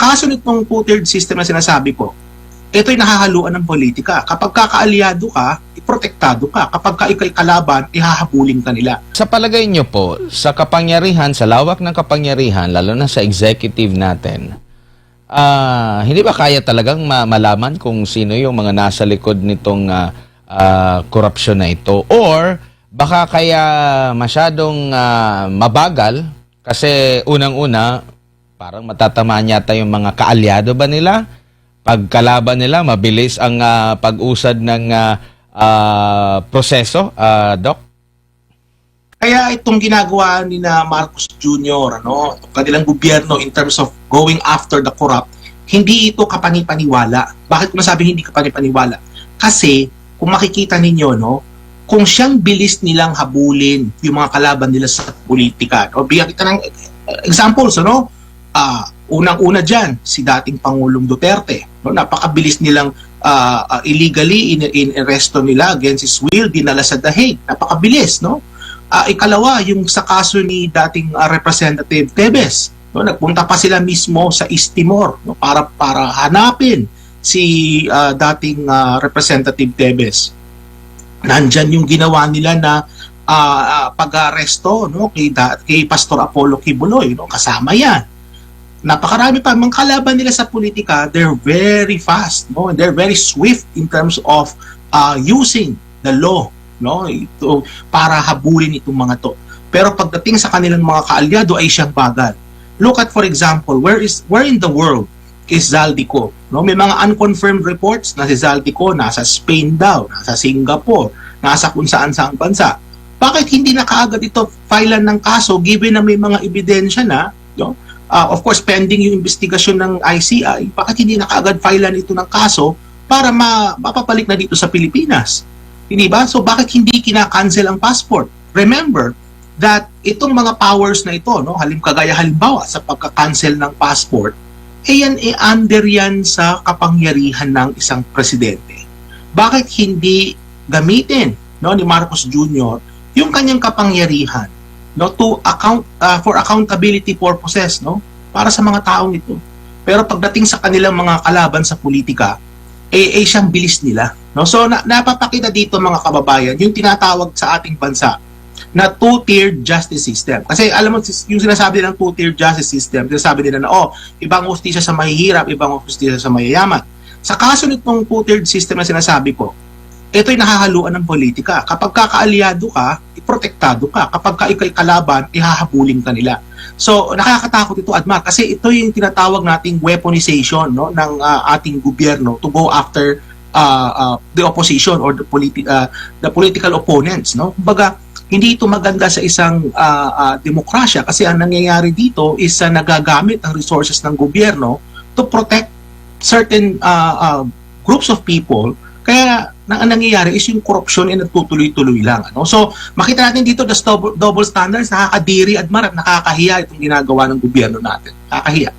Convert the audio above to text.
kaso nitong two-tiered system na sinasabi ko, ito'y nahahaluan ng politika. Kapag kakaalyado ka, iprotektado ka. Kapag ka ikay kalaban, ihahabulin ka nila. Sa palagay nyo po, sa kapangyarihan, sa lawak ng kapangyarihan, lalo na sa executive natin, hindi ba kaya talagang malaman kung sino yung mga nasa likod nitong korupsyon na ito? Or baka kaya masyadong mabagal kasi unang-una, parang matatamaan yata yung mga kaalyado ba nila? Pagkalaban nila, mabilis ang pag-usad ng proseso, Doc? Kaya itong ginagawa ni na Marcos Jr., itong kanilang gobyerno in terms of going after the corrupt, hindi ito kapanipaniwala. Bakit ko nasabing hindi kapanipaniwala? Kasi kung makikita ninyo, kung siyang bilis nilang habulin yung mga kalaban nila sa politika. Bigyan kita ng examples, unang-una dyan, si dating Pangulong Duterte. Napakabilis nilang illegally in-arresto nila against his will, dinala sa The Hague. Napakabilis, ikalawa, yung sa kaso ni dating Representative Tebes. Nagpunta pa sila mismo sa East Timor para hanapin si dating Representative Tebes. Nandyan yung ginawa nila na pag-aresto kay Pastor Apollo Kibuloy. Kasama yan. Napakarami pa mga kalaban nila sa politika. They're very fast, they're very swift in terms of using the law, ito, para habulin itong mga to. Pero pagdating sa kanilang mga kaalyado ay siyang bagal. Look at, for example, where in the world is Zaldico? May mga unconfirmed reports na si Zaldico nasa Spain daw, nasa Singapore, nasa kung saan-saang bansa. Bakit hindi na kaagad ito filean ng kaso given na may mga ebidensya na, of course, pending yung investigasyon ng ICI, bakit hindi na kaagad filean ito ng kaso para mapapalik na dito sa Pilipinas? Hindi ba? So bakit hindi kina-cancel ang passport? Remember that itong mga powers na ito, halimbawa sa pagka-cancel ng passport, yan under yan sa kapangyarihan ng isang presidente. Bakit hindi gamitin ni Marcos Jr. yung kanyang kapangyarihan to account for accountability purposes, para sa mga taong ito? Pero pagdating sa kanilang mga kalaban sa politika, siyang bilis nila. So napapakita dito, mga kababayan, yung tinatawag sa ating bansa na two-tiered justice system. Kasi alam mo, yung sinasabi ng two-tiered justice system, sinasabi nila na, ibang hustisya sa mahihirap, ibang hustisya sa mayayaman. Sa kaso nitong two-tiered system na sinasabi ko, ito'y nahahaluan ng politika. Kapag kakaalyado ka, iprotektado ka. Kapag ka ikay kalaban, ihahabulin ka nila. So, nakakatakot ito, Admar, kasi ito yung tinatawag nating weaponization ng ating gobyerno to go after the opposition or the political opponents. Kumbaga, hindi ito maganda sa isang demokrasya kasi ang nangyayari dito is nagagamit ang resources ng gobyerno to protect certain groups of people. Kaya ang nangyayari is yung corruption ay nagtutuloy-tuloy lang. So, makita natin dito the double standards, nakakadiri, Admar, at nakakahiya itong ginagawa ng gobyerno natin. Nakakahiya.